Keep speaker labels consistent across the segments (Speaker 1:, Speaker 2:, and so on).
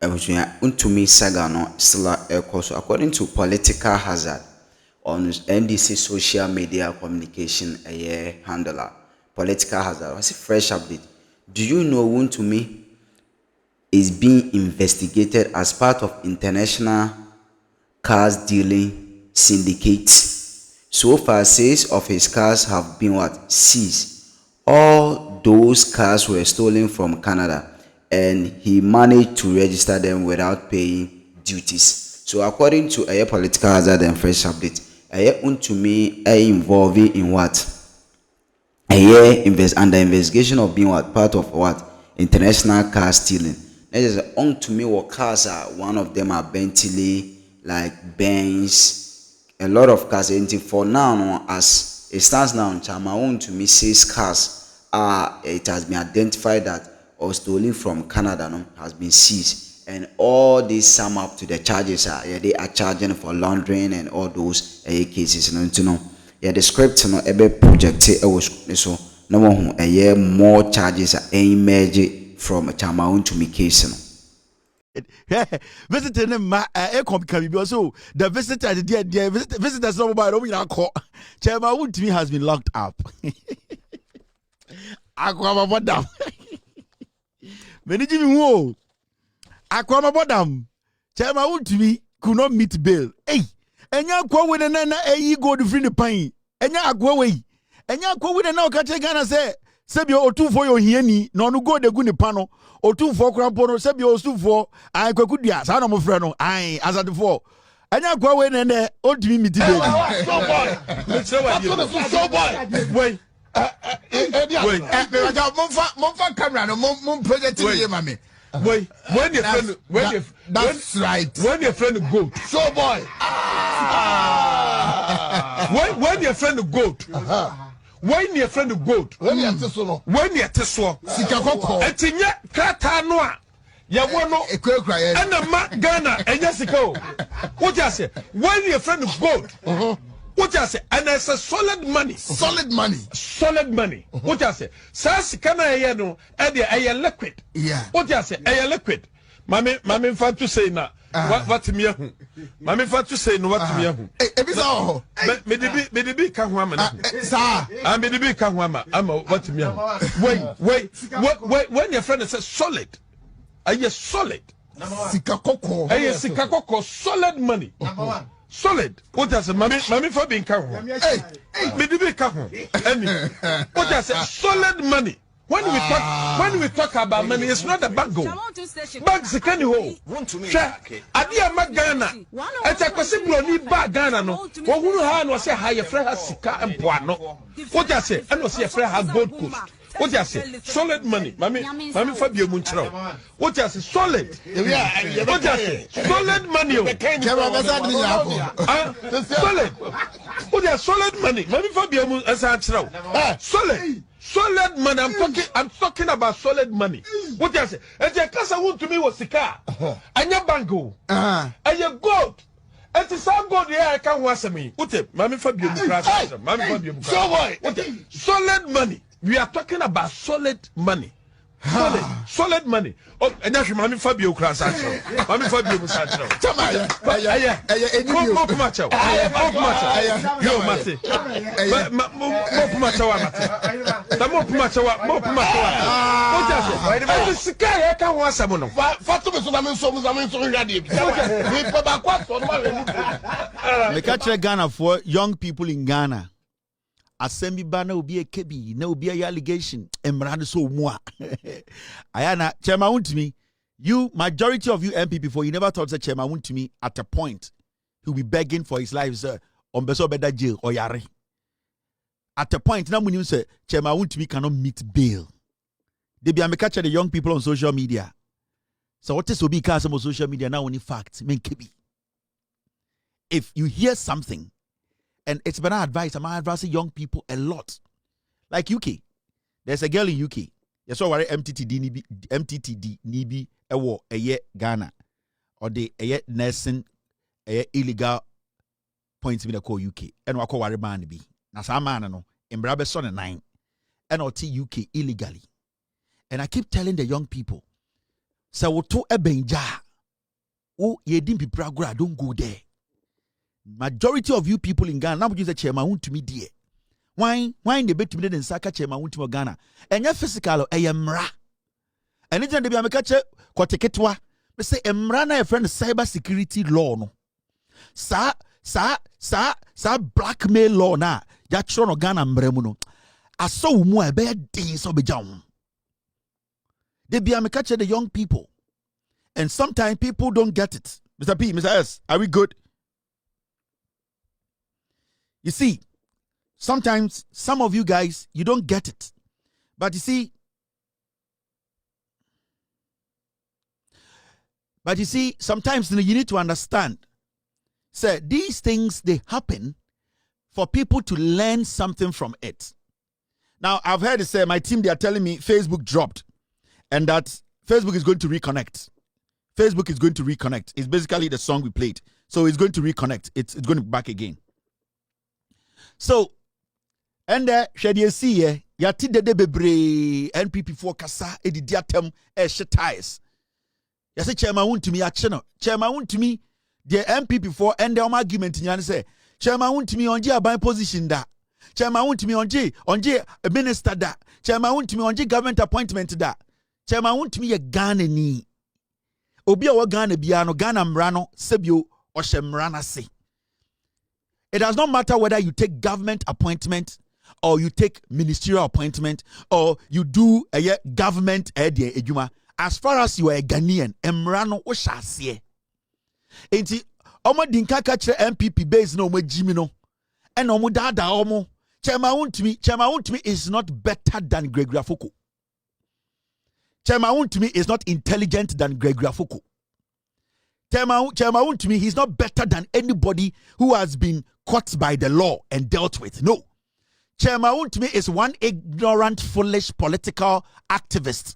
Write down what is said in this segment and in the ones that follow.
Speaker 1: Wontumi saga no still so according to political hazard on NDC social media communication handler political hazard. What's a fresh update? Do you know Wontumi is being investigated as part of international cars dealing syndicate? So far, sales of his cars have been seized. All those cars were stolen from Canada, and he managed to register them without paying duties. So according to a political hazard and fresh update, Wontumi involving in what? Under investigation of being part of international car stealing. That is Wontumi what cars are. One of them are Bentley, like Benz, a lot of cars. And for now, as it stands now, Wontumi 6 cars it has been identified that or stolen from Canada has been seized, and all these sum up to the charges they are charging for laundering and all those cases. The script project so no one more charges emerge from Wontumi case.
Speaker 2: Visiting him, so the visitor, the visitors, Chairman Wontumi has been locked up. Akroma bodam. Many Jimmy Wo. Akroma bodam. Chairman Wontumi could not meet bail. Hey, and you go with an go to free the pain. And you go away. And you go with an Okachagana say, Sabio or 2 for your hieni, no go the guni pano, or 2 for crampono, Sabio 2 for I could ya, son of my friend, I as at the 4. And you go away and there, old to meet bail. So boy, wait.
Speaker 3: Monfa camera no mon project here mami.
Speaker 4: Wait, that's right.
Speaker 3: When your friend go,
Speaker 4: So boy.
Speaker 3: when your friend go, when your friend go,
Speaker 4: When you so no.
Speaker 3: when you teso,
Speaker 4: Sika koko.
Speaker 3: etinya krata no a ya wono
Speaker 4: Ekura ye.
Speaker 3: ana ma Ghana enya sika o. What you say? When your friend go, what you say? And it's a solid money.
Speaker 4: Solid money.
Speaker 3: Solid money. What you say? Sas kana ye no e dey liquid.
Speaker 4: Yeah.
Speaker 3: What you say? E liquid. Mami fa to say na what me ahu. Mami fa to say no what me ahu.
Speaker 4: Ebisa ho.
Speaker 3: Me de bi ka ho ama na.
Speaker 4: Sir.
Speaker 3: Me de bi ka ho ama what me ahu. Wait. When your friend says solid. Are you solid?
Speaker 4: Sika koko.
Speaker 3: Are you sika koko solid money?
Speaker 4: Number 1.
Speaker 3: Solid. What does Mami for being ka ho? Hey, me de bi ka ho. What does solid money? When we talk about money, it's not a bag go. Bags can you hold? Adia Magana. It's a possible ni bag Ghana no. Who was say higher friend sika and poano. What does say? I know see a friend have gold coast. What you say? Solid money. Mami Fabio Munchro. What you say? Solid. What you say? Solid money. Solid. What you solid money? Mami Fabio Munchro. Solid. Solid money. I'm talking about solid money. What you say? And your class Wontumi was sika. And your bango. And your gold. And to some God, I can't watch me. What Mami Fabio Munchro. Mami Fabio Munchro. Solid money. We are talking about solid money. Solid money. Oh, and that's Mami Fabio Crasacho. Mami Fabio Musacho.
Speaker 2: We catch Ghana for young people in Ghana. Assembly banner will be a kebi, no be a allegation. Emrand so moi. Ayana, Chairman Wontumi, you majority of you MP before you never thought that Chairman Wontumi at a point he'll be begging for his life, sir, on beso beda jail or yare. At a point, now when you say Chairman Wontumi cannot meet bail. They be a catch the young people on social media. So what is to be cast on social media now only facts, men kebi. If you hear something, and it's been advice. I'm advising young people a lot. Like UK. There's a girl in UK. You saw where MTTD Nibi ewo eye Ghana. Or the eye nursing illegal points in the call UK. And wako ware man be. Na sa man no. Embrabe son 9. And or UK illegally. And I keep telling the young people. Sa woto ebenja. oh, ye dim pipra don't go there. Majority of you people in Ghana, now you say chairman Wontumi dear. Why the bet me den saka chairman Wontumi Ghana? And your physical mra. Anytime they be a catch kwateketwa, they say emra na a friend cyber security law no. Sa blackmail law na ya no Ghana mbremu no. Aso umu a be din so be jam. They be a catch the young people. And sometimes people don't get it. Mr. P, Mr. S, are we good? You see, sometimes some of you guys, you don't get it. But you see, sometimes you need to understand. Say, these things, they happen for people to learn something from it. Now, I've heard it say, my team, they are telling me Facebook dropped and that Facebook is going to reconnect. Facebook is going to reconnect. It's basically the song we played. So it's going to reconnect. It's going to be back again. So, and shall you see, yati de bebre NPP for kasa edidiatem ties. You say chairman Wontumi action. Chairman Wontumi the NPP for end the argument in say chairman Wontumi onje aban position da. Chairman Wontumi onje a minister da. Chairman Wontumi onje government appointment da. Chairman Wontumi ye Ghana ni. Obi a wa Ghana bia no Ghana mrano sebio ohye mrana se. It does not matter whether you take government appointment or you take ministerial appointment or you do a government ejuma. As far as you are a Ghanaian, emrano o shasiye. Enti omo dinka kachre MPP base no omo jimino. And omo dada omo. Chairman Wontumi is not better than Gregory Afoko. Chairman Wontumi is not intelligent than Gregory Afoko. Chairman Wontumi, he's not better than anybody who has been caught by the law and dealt with. No. Chairman Wontumi is one ignorant, foolish political activist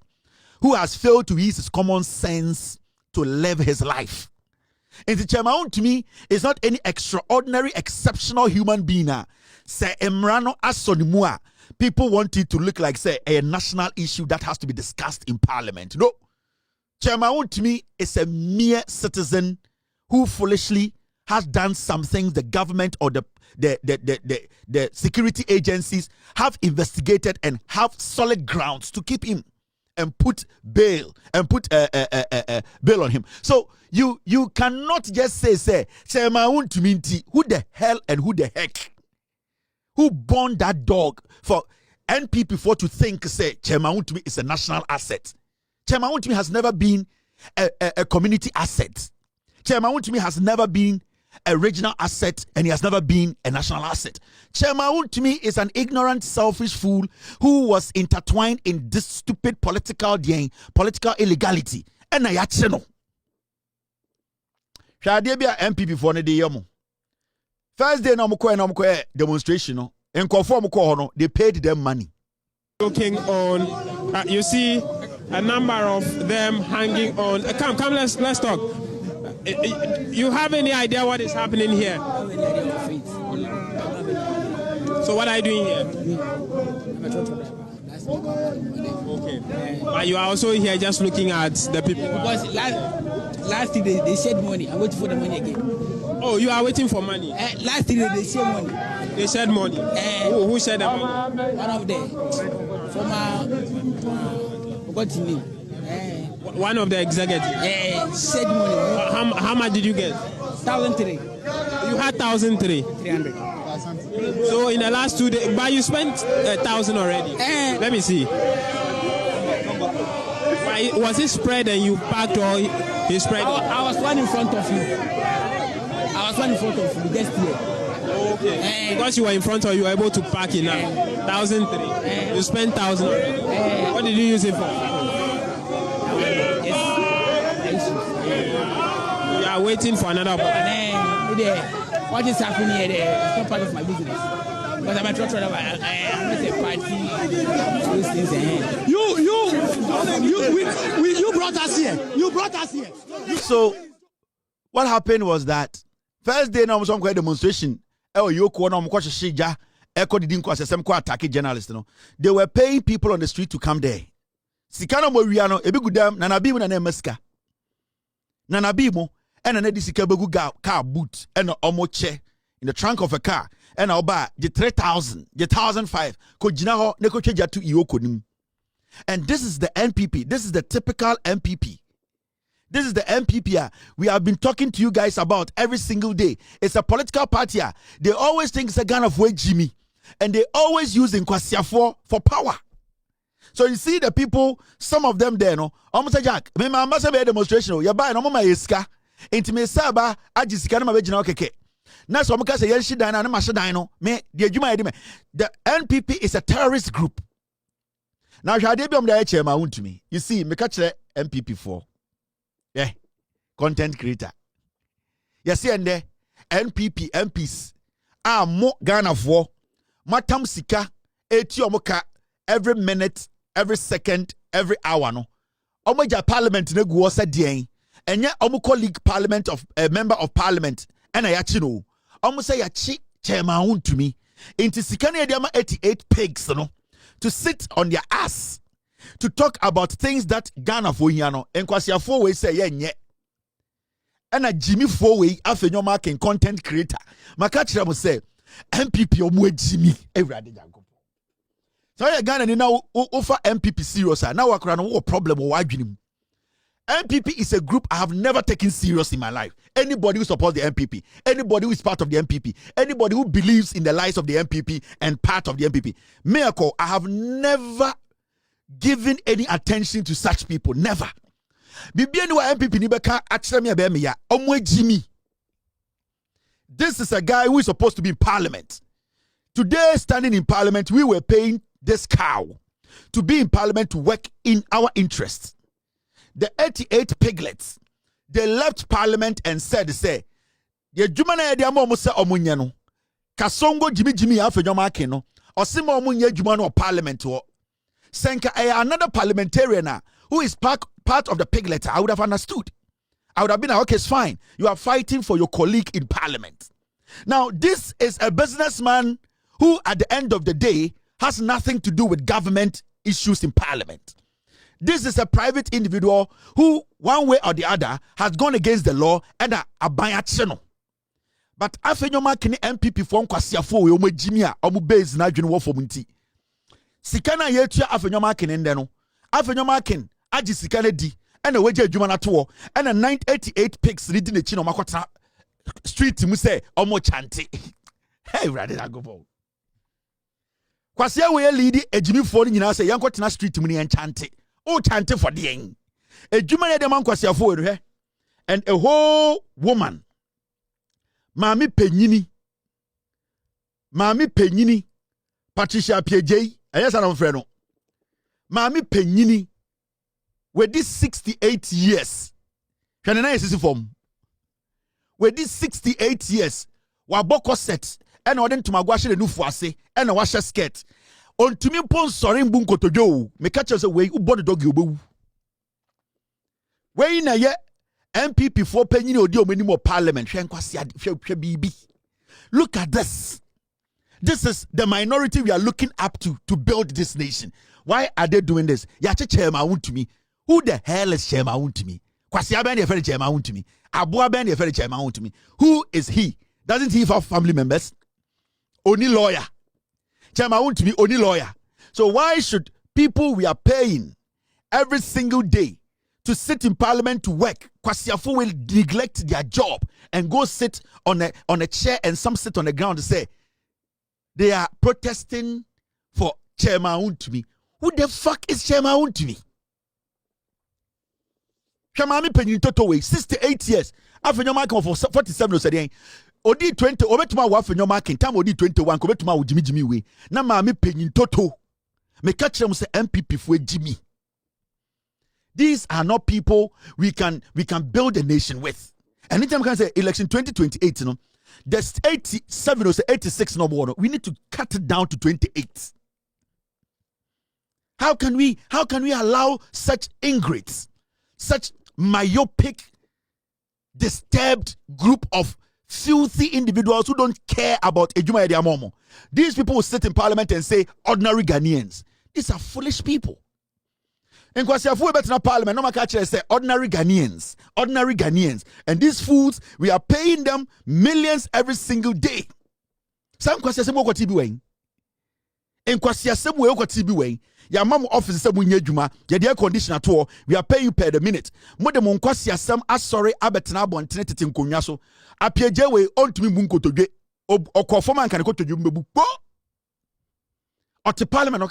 Speaker 2: who has failed to use his common sense to live his life. And the Chairman Wontumi is not any extraordinary, exceptional human being. Say Emrano Asonimua. People want it to look like, say, a national issue that has to be discussed in parliament. No. Chairman Wontumi is a mere citizen who foolishly has done some things the government or the security agencies have investigated and have solid grounds to keep him and put bail on him. So you cannot just say Chairman Wontumi, who the hell and who the heck who born that dog for NPP for to think say Chairman Wontumi is a national asset. Chairman Wontumi has never been a community asset. Chairman Wontumi has never been a regional asset and he has never been a national asset. Chairman Wontumi is an ignorant, selfish fool who was intertwined in this stupid political illegality. And I actually know. Shade bia MPP for ne de yamo. First day no mko demonstration no. En conform no, they paid them money.
Speaker 5: Looking on, you see a number of them hanging on. Come, let's talk. You have any idea what is happening here? So what are you doing here? Okay. But you are also here just looking at the people.
Speaker 6: Because last year they said money. I'm waiting for the money again.
Speaker 5: Oh, you are waiting for money?
Speaker 6: Last year they said money.
Speaker 5: They said money? Who said that money?
Speaker 6: One of them. What's his name?
Speaker 5: One of the executives?
Speaker 6: Said money.
Speaker 5: How much did you get?
Speaker 6: 1,300.
Speaker 5: You had 1,300?
Speaker 6: 300.
Speaker 5: So in the last 2 days, but you spent 1,000 already. Let me see. Was it spread and you packed or he spread?
Speaker 6: I was one in front of you. Just here.
Speaker 5: Okay. Because you were in front of you were able to pack it now. 1,300. You spent 1,000 already. What did you use it for? You are waiting for another opportunity.
Speaker 6: What is happening here? It's not part of my business. Because I'm a truck driver. I'm not a party. Those things.
Speaker 4: You brought us here. You brought us here.
Speaker 2: So what happened was that first day now some demonstration. They were paying people on the street to come there. Sikano Moriano, Ebigudam, Nanabimu and Meska. Nanabimu, and an sika begu car boot and omo che in the trunk of a car and oba the 3,000 the 1,005 ko gina ho ne ko twa to iokonim. And this is the NPP. This is the typical NPP. This is the NPP we have been talking to you guys about every single day. It's a political party. They always think it's a gun of way Jimmy. And they always use Nkwasiafo for power. So you see the people, some of them there, no, almost a jack. Me must be a demonstration. You buy no my iska. Intimate saba, ajisika na mabejina okeke. Na so muka say yenshi dine na masha dine me the adwuma yedi me. The NPP is a terrorist group. Now hwade bi om da eche ma Wontumi. You see, me catch the NPP for. Yeah. Content creator. You see and there NPP MPs are more Ghana for matam sika eti omoka every minute, every second, every hour no. Omoja parliament ne guo sa dien. Enye omo colleague parliament of a member of parliament and ayachi no. Omo say yachi chairman Wontumi. Inti sika ne diama 88 pigs no to sit on their ass to talk about things that Ghana for here no. Nkwasiafo we say yenye. And a Jimmy Fowe afenyo marking content creator. Makachira mo say MPP omo Jimmy everade janko. So you Ghana ni now offer MPP serious. Now wakura no problem o wadwini. MPP is a group I have never taken serious in my life. Anybody who supports the MPP, anybody who is part of the MPP, anybody who believes in the lies of the MPP and part of the MPP. Miracle, I have never given any attention to such people. Never. Bibi wa MPP ni beka achira me be me ya omwe Jimmy. This is a guy who is supposed to be in parliament. Today, standing in parliament, we were paying this cow to be in parliament to work in our interests. The 88 piglets, they left parliament and said, say, ye jumana ya mo se omunye no. Kasongo Jimmy afenyo make no. Osimo omunye jumano of parliament wo. Senka another parliamentarian who is part of the piglet, I would have understood. I would have been like, okay, it's fine. You are fighting for your colleague in parliament. Now, this is a businessman who, at the end of the day, has nothing to do with government issues in parliament. This is a private individual who, one way or the other, has gone against the law and a channel. But afenyo kini MPP for Nkwasiafo we omo Jimmy omo base na adwene wo fomunti. Sikana yetua afenyo kini ndeno. Afenyo kin agi sikana di ena weje adwuma na to ena 988 pigs reading the chino makota street mu say omo chante. Hey brother that go for. Kwasia we lead ejimi for nyina say yankotena street mu ni enchante. O chante for the end. Adwuma ne dem Nkwasiafo we hwe. And a whole woman Mami penyini Patricia Piejei ayesa na mfrɛ no Mami penyini with this 68 years hwene na yesisi form with this 68 years wa boko set and odin to magwahye nufu ase and wahye skirt ontumi pon sori mbu nkotodwo me ka kyerɛ sɛ we ubɔ dog obewu we na ye MPP for penyini odi omanim of parliament hwe bibi. Look at this. This is the minority we are looking up to build this nation. Why are they doing this? Yache Chairman Wontumi. Who the hell is Chairman Wontumi? Kwasi Aben the Chairman Wontumi. Abu Aben the Chairman Wontumi. Who is he? Doesn't he have family members? Only lawyer. Chairman Wontumi, only lawyer. So why should people we are paying every single day to sit in parliament to work, Kwasiafo will neglect their job and go sit on a chair, and some sit on the ground and say they are protesting for Chairman Wontumi. Who the fuck is Chairman Wontumi? Chamami Penyin Toto way 68 years. Afenyo marking for 47 no said Odi 20 obetuma wa afenyo marking time odi 21 ko betuma wo Jimmy way. Na maami Penyin Toto. Me catch them say MPP for Jimmy. These are not people we can build a nation with. Anytime we can say election 2028, you know, there's 87 or 86 no more. We need to cut it down to 28. How can we allow such ingrates, such myopic, disturbed group of filthy individuals who don't care about Ejuma Ediamomo? These people will sit in parliament and say ordinary Ghanaians. These are foolish people. In Kwasiafu Betna Parliament, no makache say ordinary Ghanaians. And these fools, we are paying them millions every single day. Some Kwasiasemu kwa TB Wayne. In Kwasiasemu kwa TB Wayne. Ya mamu office se munye dwuma, ya the air conditioner to, we are paying you per the minute. Mo de mon Kwasiasem asori abetena abontene tete nkonwa so. Apieje we ontumi mu nkotodwe. Okofoma nkan kotodwe mbebu. At the parliament,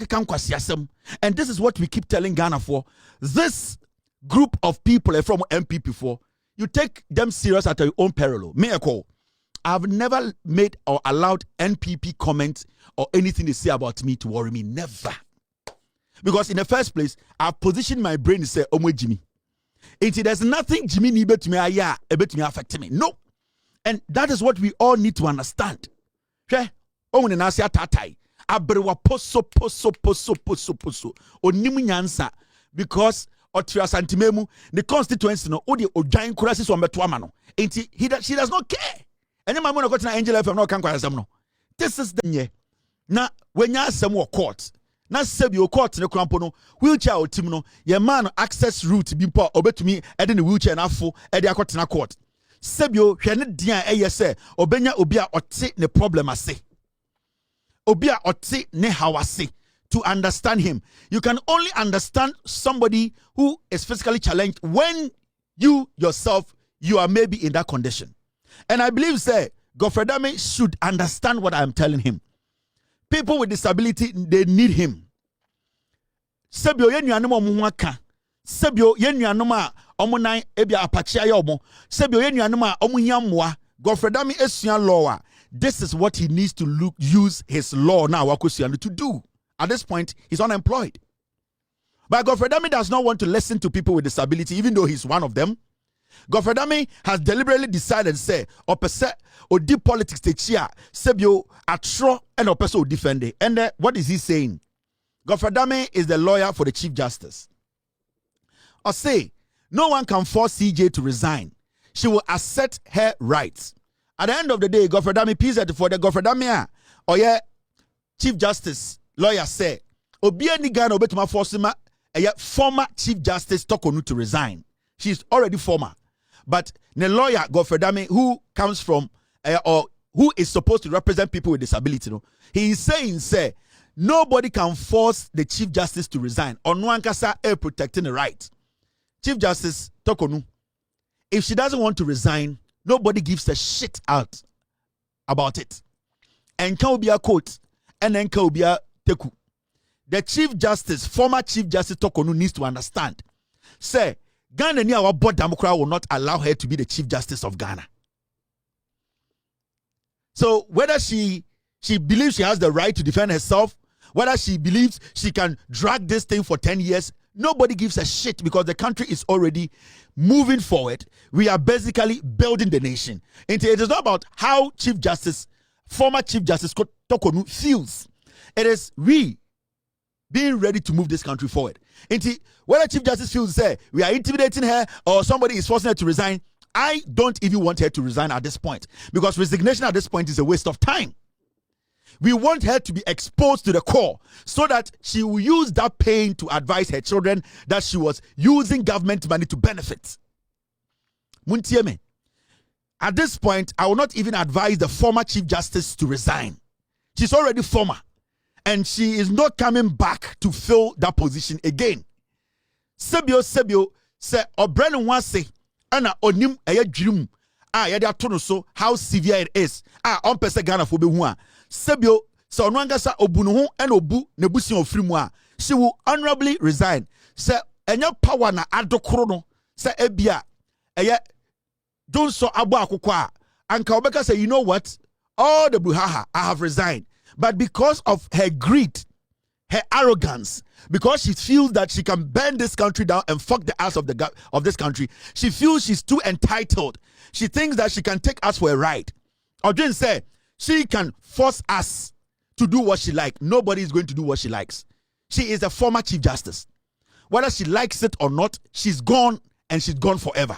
Speaker 2: and this is what we keep telling Ghana for. This group of people from MPP for, you take them serious at your own peril. Me a call. I've never made or allowed NPP comments or anything they say about me to worry me. Never. Because in the first place, I've positioned my brain to say, Omo Jimmy. There's nothing Jimmy need to me affect me. No. And that is what we all need to understand. Okay? Abrewa poso onimu nyansa because otua santimemu the constituency no odi odwan kurasi so mbeto ama no enti she does not care enya mamu na kotina angel fm no kan kwasam no this is the nye na wenya asem wo court na sebi o court ne krampo no wheelchair otim no ye man access route bi mpo obetumi ede ne wheelchair na afo ede akotena court sebi o hwe ne dia eye se obenya obi a ote ne problem ase Obia oti ne hawasi to understand him. You can only understand somebody who is physically challenged when you yourself, you are maybe in that condition. And I believe, say, Godfredame should understand what I'm telling him. People with disability, they need him. Sebio yenu anuma muwaka. Sebio yenu anuma omunai ebia apachia yomo. Sebio yenu anuma omunyamwa. Godfredame esuyan lower. This is what he needs to use his law now to do. At this point, he's unemployed. But Godfredame does not want to listen to people with disability, even though he's one of them. Godfredame has deliberately decided, say, opese or deep politics te chia, sebio atro and opese o defend it. And what is he saying? Godfredame is the lawyer for the Chief Justice. Or say, no one can force CJ to resign. She will assert her rights. At the end of the day, Godfredame PZ for the Godfredame or yeah, Chief Justice lawyer say, Obia ni Ghana obetuma forcema former Chief Justice Tokonu to resign. She's already former. But the lawyer Godfredame who comes from or who is supposed to represent people with disability, no, he is saying, say, nobody can force the Chief Justice to resign. Onwankasa protecting the right. Chief Justice Tokonu, if she doesn't want to resign, nobody gives a shit out about it. And can be a quote, and then can be a teku. The Chief Justice, former Chief Justice Tokonu needs to understand. Say, Ghana ni our board Democrat will not allow her to be the Chief Justice of Ghana. So whether she believes she has the right to defend herself, whether she believes she can drag this thing for 10 years, nobody gives a shit because the country is already moving forward. We are basically building the nation. And it is not about how former Chief Justice Tokonu feels. It is we being ready to move this country forward. And whether Chief Justice feels say we are intimidating her or somebody is forcing her to resign, I don't even want her to resign at this point because resignation at this point is a waste of time. We want her to be exposed to the core so that she will use that pain to advise her children that she was using government money to benefit. Muntieme. At this point, I will not even advise the former Chief Justice to resign. She's already former. And she is not coming back to fill that position again. Sebio, se obrenu wase, ana onim eye dream. Yada tono so how severe it is. On pese Ghana for be one. Sebio, so nwangasa obunu ho and obu nebusi ofrimu she will honorably resign. Se enya power na adokoro no se ebia eye don't so abo akokwa anka obeka say you know what, all the buhaha I have resigned, but because of her greed, her arrogance, because she feels that she can bend this country down and fuck the ass of this country, she feels she's too entitled. She thinks that she can take us for a ride. Odin said she can force us to do what she likes. Nobody is going to do what she likes. She is a former Chief Justice. Whether she likes it or not, she's gone and she's gone forever.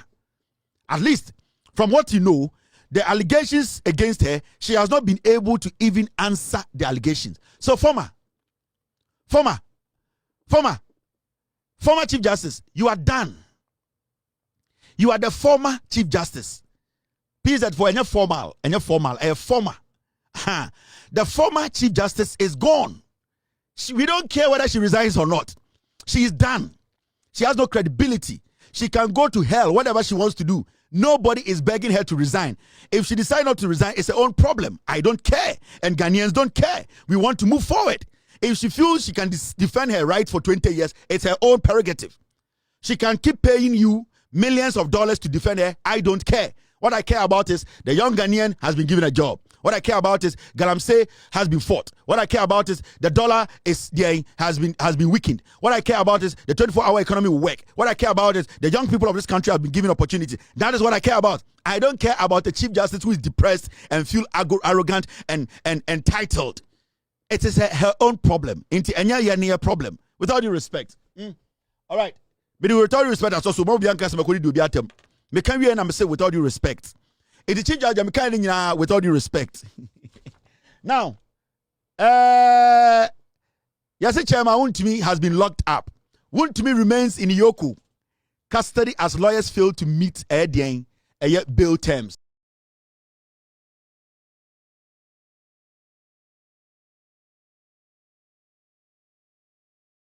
Speaker 2: At least, from what you know, the allegations against her, she has not been able to even answer the allegations. So, former, Former Chief Justice, you are done. You are the former Chief Justice. Please that for any formal, a former. The former Chief Justice is gone. We don't care whether she resigns or not. She is done. She has no credibility. She can go to hell, whatever she wants to do. Nobody is begging her to resign. If she decides not to resign, it's her own problem. I don't care. And Ghanaians don't care. We want to move forward. If she feels she can defend her rights for 20 years, it's her own prerogative. She can keep paying you millions of dollars to defend her. I don't care. What I care about is the young Ghanaian has been given a job. What I care about is Galamsey has been fought. What I care about is the dollar has been weakened. What I care about is the 24-hour economy will work. What I care about is the young people of this country have been given opportunity. That is what I care about. I don't care about the Chief Justice who is depressed and feel arrogant and entitled. It is her own problem. Enya problem. Without due respect. All right. But with all due respect, I saw so more Bianca Samakodi do biatem. Me can we say with all due respect. It the Chief Judge, with all due respect. Now, Yase Chairman Wontumi has been locked up. Wontumi remains in Yoku custody as lawyers fail to meet bail terms.